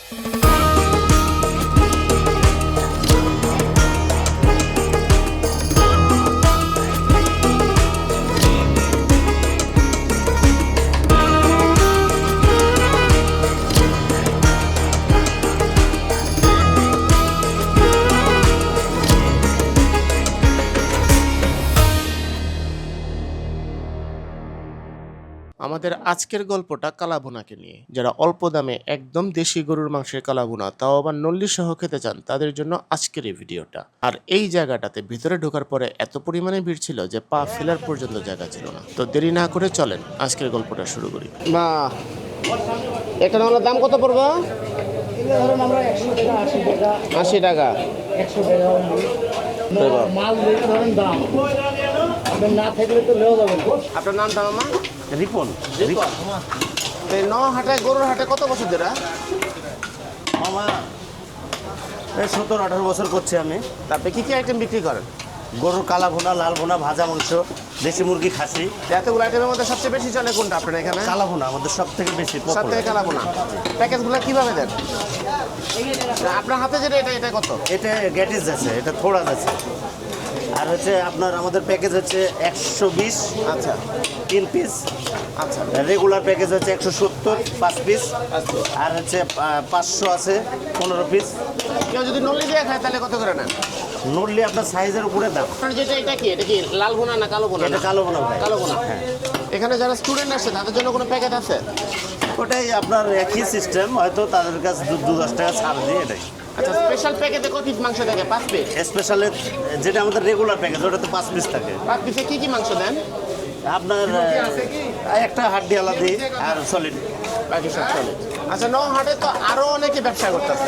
আমাদের আজকের গল্পটা কালাভুনাকে নিয়ে। যারা অল্প দামে একদম দেশি গরুর মাংসের কালাভুনা, তাও আবার নল্লি সহ খেতে চান, তাদের জন্য আজকের এই ভিডিওটা। আর এই জায়গাটাতে ভিতরে ঢোকার পরে এত পরিমাণে ভিড় ছিল যে পা ফেলার পর্যন্ত জায়গা ছিল না। তো দেরি না করে চলেন আজকের গল্পটা শুরু করি। বা এখানে হলো দাম কত পড়বো? ধরুন আমরা 100 টাকা 80 টাকা 80 টাকা 100 টাকা মাল দেখে ধরেন দাম আপনার না থাকলে তো লেও যাবেন। আপনার নামটা মামা? রিপন। এই হাটায় গরুর হাটে কত বছর ধরে? মামা এই 17-18 বছর করছি আমি। তারপরে কি কি আইটেম বিক্রি করেন? গরুর কালা ভুনা, লাল ভুনা, ভাজা মাংস, দেশি মুরগি, খাসি। এতগুলো আইটেমের মধ্যে সবচেয়ে বেশি চলে কোনটা আপনার এখানে? কালা ভুনা আমাদের সব থেকে বেশি সব popular। থেকে কালাভুনা। প্যাকেজগুলো কিভাবে দেন? আপনার হাতে যেটা এটা কত? এটা গ্যাটিস আছে, এটা থোড়া আছে। আর হচ্ছে আপনার আমাদের প্যাকেজ হচ্ছে 120, আচ্ছা 3 পিস। আচ্ছা রেগুলার প্যাকেজ হচ্ছে 170, 5 পিস। আর হচ্ছে 500 আছে 15 পিস। কেউ যদি নল্লি দিয়ে খায় তাহলে কত করে নেন? নড়লে আপনার সাইজের উপরে দাম। আপনার যেটা এটা কি লাল ভুনা না কালো ভুনা? এটা কালো ভুনা ভাই। কালো ভুনা। হ্যাঁ। এখানে যারা স্টুডেন্ট আসছে তাদের জন্য কোনো প্যাকেজ আছে? ওটাই আপনার একই সিস্টেম, হয়তো তাদের কাছে 2-10 টাকা ছাড় দিয়ে এটাই। আচ্ছা স্পেশাল প্যাকেজে কত পিস মাংস থাকে? 5 পিস। স্পেশালে যেটা আমাদের রেগুলার প্যাকেজ ওটাতে 5 পিস থাকে। 5 পিসে কি কি মাংস দেন? আপনার একটা হাড্ডি আলাদা আর সলিড, বাকি সব চলে। আচ্ছা হাটে তো আরো অনেকে ব্যবসা করতেছে,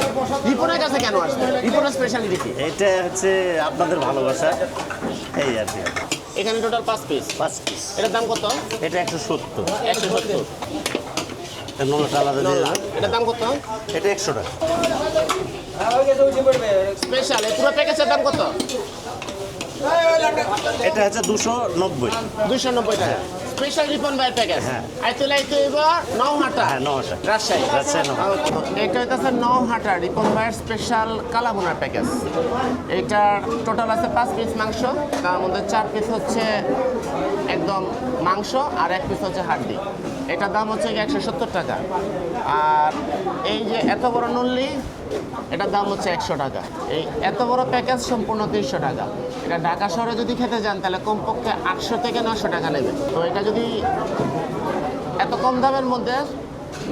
রিপনের কাছে কেন আসবে? রিপনের স্পেশালিটি কি? এটা হচ্ছে আপনাদের ভালোবাসা এই আর কি। এখানে টোটাল 5 পিস। 5 পিস। এটার দাম কত? এটা 170। 170। নলাটা আলাদা দিয়ে দেবেন। এটার দাম কত? এটা 100 টাকা। স্পেশাল এই পুরো প্যাকেজের দাম কত? এটা হচ্ছে 290। 290 টাকা। স্পেশাল রিপন বাই প্যাকেজ। হ্যাঁ। আইতে এবার নওহাটা। হ্যাঁ, নওহাটা। রাজশাহী। নওহাটা। এটা হইতাছে নওহাটা রিপন বাইয়ের স্পেশাল কালাভুনার প্যাকেজ। এটা টোটাল আছে 5 পিস মাংস, তার মধ্যে 4 পিস হচ্ছে একদম মাংস আর 1 পিস হচ্ছে হাড্ডি। এটার দাম হচ্ছে 170 টাকা। আর এই যে এত বড় নল্লি, এটার দাম হচ্ছে 100 টাকা। এই এত বড় প্যাকেজ সম্পূর্ণ 300 টাকা। এটা ঢাকা শহরে যদি খেতে যান তাহলে কমপক্ষে 800 থেকে 900 টাকা নেবে। তো এটা যদি এত কম দামের মধ্যে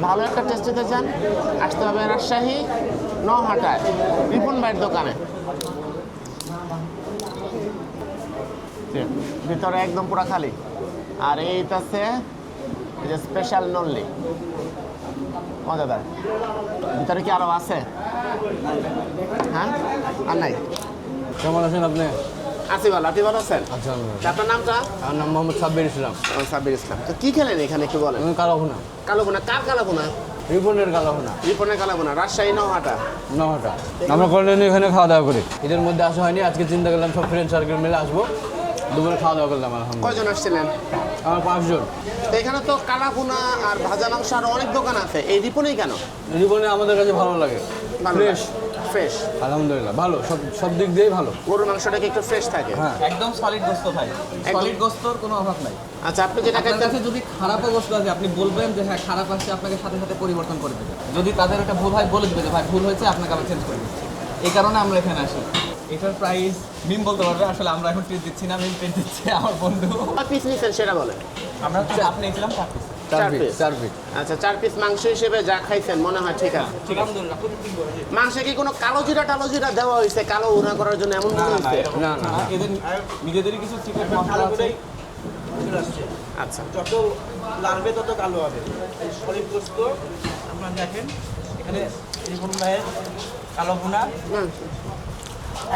ভালো একটা টেস্ট দিতে চান, আসতে হবে রাজশাহী নওহাটায় রিপন ভাইয়ের দোকানে। ভিতরে একদম পুরা খালি। আর এইটাছে এই যে স্পেশাল নল্লি, মজাদার। ভিতরে কি আরো আছে? হ্যাঁ আর নাই? কেমন আছেন আপনি? আছি ভালো, আপনি ভালো আছেন? আচ্ছা আপনার নামটা? আমার নাম মোহাম্মদ সাব্বির ইসলাম। সাব্বির ইসলাম। তো কি খেলেন এখানে একটু বলেন। কালাভুনা, কালাভুনা কার কালাভুনা? রিপনের কালাভুনা, রিপনের কালাভুনা, রাজশাহী নওহাটা। নহাটা। আমরা কন্টিনিউ এখানে খাওয়া দাওয়া করি। ঈদের মধ্যে আসা হয়নি, আজকে চিন্তা করলাম সব ফ্রেন্ড সার্কেল মিলে আসবো, দুপুরে খাওয়া দাওয়া করলাম। আলহামদুলিল্লাহ। কয়জন আসছিলেন? আমার 5 জন। তো এখানে তো কালাভুনা আর ভাজা মাংস আরো অনেক দোকান আছে, এই রিপনেই কেন? রিপনে আমাদের কাছে ভালো লাগে, ফ্রেশ। ফ্রেশ আলহামদুলিল্লাহ ভালো, সব দিক দিয়েই ভালো। গরুর মাংসটা কি একটু ফ্রেশ থাকে? হ্যাঁ, একদম সলিড গোস্ত ভাই, সলিড গোস্তর কোনো অভাব নাই। আচ্ছা আপনি যেটা আপনার খাইতেন, কাছে যদি খারাপও গোস্ত আছে আপনি বলবেন যে হ্যাঁ খারাপ আসছে, আপনাকে সাথে সাথে পরিবর্তন করে দেবে। যদি তাদের একটা ভুল হয় বলে দেবে যে ভাই ভুল হয়েছে, আপনাকে আবার চেঞ্জ করে দিচ্ছে। এই কারণে আমরা এখানে আসি। এটার প্রাইস মিম বলতে পারবে, আসলে আমরা এখন ট্রিট দিচ্ছি না, মিম ট্রিট দিচ্ছে আমার বন্ধু। কয় পিস নিছেন সেটা বলেন। আমরা হচ্ছে আপনি নিয়েছিলাম 4 পিস। 4 পিস। 4 পিস। আচ্ছা 4 পিস মাংস হিসেবে যা খাইছেন মনে হয় ঠিক আছে। আলহামদুলিল্লাহ। মাংসে কি কোনো কালো জিরা টালো জিরা দেওয়া হয়েছে কালো উড়া করার জন্য, এমন মনে হচ্ছে? না না, এদের নিজেদেরই কিছু সিক্রেট মশলা আছে। আচ্ছা যত লাড়বে তত কালো হবে। এই সলিড গোস্ত আপনারা দেখেন এখানে রিপন ভাইয়ের কালো ভুনা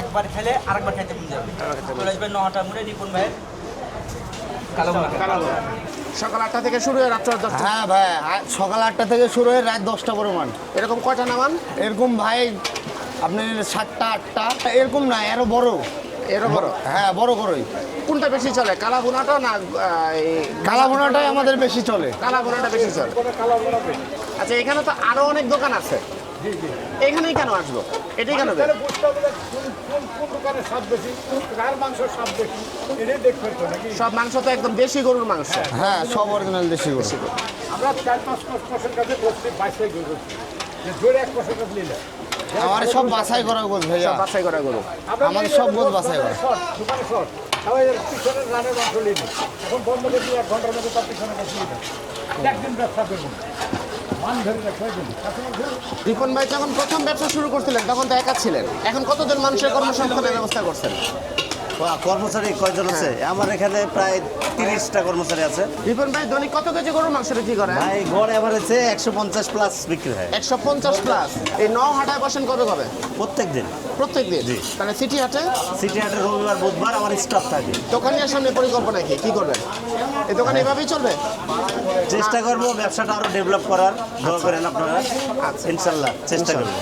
একবার খেলে আরেকবার খেতে মন যাবে। চলে আসবেন নহাটা মোড়ে রিপন ভাইয়ের কালো ভুনা। কালো উড়া। সকাল 8টা থেকে শুরু হয়ে রাত 10টা। হ্যাঁ ভাই, সকাল 8টা থেকে শুরু হয়ে রাত 10টা পরিমাণ। এরকম কয়টা নামান? এরকম ভাই আপনি 7টা 8টা এরকম না, আরো বড়। এরও বড়? হ্যাঁ বড় করই। কোনটা বেশি চলে, কালা ভুনাটা না কালা ভুনাটাই আমাদের বেশি চলে। কালা ভুনাটা বেশি চলে? আচ্ছা এখানে তো আরো অনেক দোকান আছে, এখানেই কেন আসবো? এটাই কেন তাহলে বুঝতে হবে যে কোন দোকানের স্বাদ বেশি, কার মাংসের স্বাদ বেশি, এটাই দেখতে হতো নাকি। সব মাংস তো একদম দেশি গরুর মাংস। হ্যাঁ সব অরিজিনাল দেশি গরু। আমরা 4-5 মাসের কাছে বসছি, বাছাই করছি যে জোরে 1 মাসের কাছে নিলে আমার সব বাছাই করা গোছ ভাইয়া, সব বাছাই করা গরু। আমাদের সব গোছ বাছাই করা। দোকানে শর্ট, সবাই পিছনের রানের মাংস নিয়ে নিই। এখন বন্ধ করে দিয়ে 1 ঘন্টার মধ্যে তার পিছনে কাছে নিয়ে নেয়। একদিন ব্যবসা করবো না, মান ধরে রাখতে হবে। রিপন ভাই যখন প্রথম ব্যবসা শুরু করছিলেন তখন তো একা ছিলেন, এখন কতজন মানুষের কর্মসংস্থানের ব্যবস্থা করছেন? কর্মচারী কয়জন আছে? আমার এখানে প্রায় 30টা কর্মচারী আছে। রিপন ভাই দৈনিক কত কেজি গরুর মাংস বিক্রি করেন? ভাই গড় এভারেজে 150 প্লাস বিক্রি হয় 150 প্লাস। এই হাটায় বসেন কবে কবে? প্রত্যেক দিন। প্রত্যেক দিন। তাহলে সিটি হাটে? সিটি হাটে রবিবার বুধবার আমার স্টাফ থাকে। দোকানের সামনে পরিকল্পনা কি করবেন? এই দোকান এভাবেই চলবে? চেষ্টা করবো ব্যবসাটা আরো ডেভেলপ করার, দোয়া করেন আপনারা। ইনশাল্লাহ চেষ্টা করবো।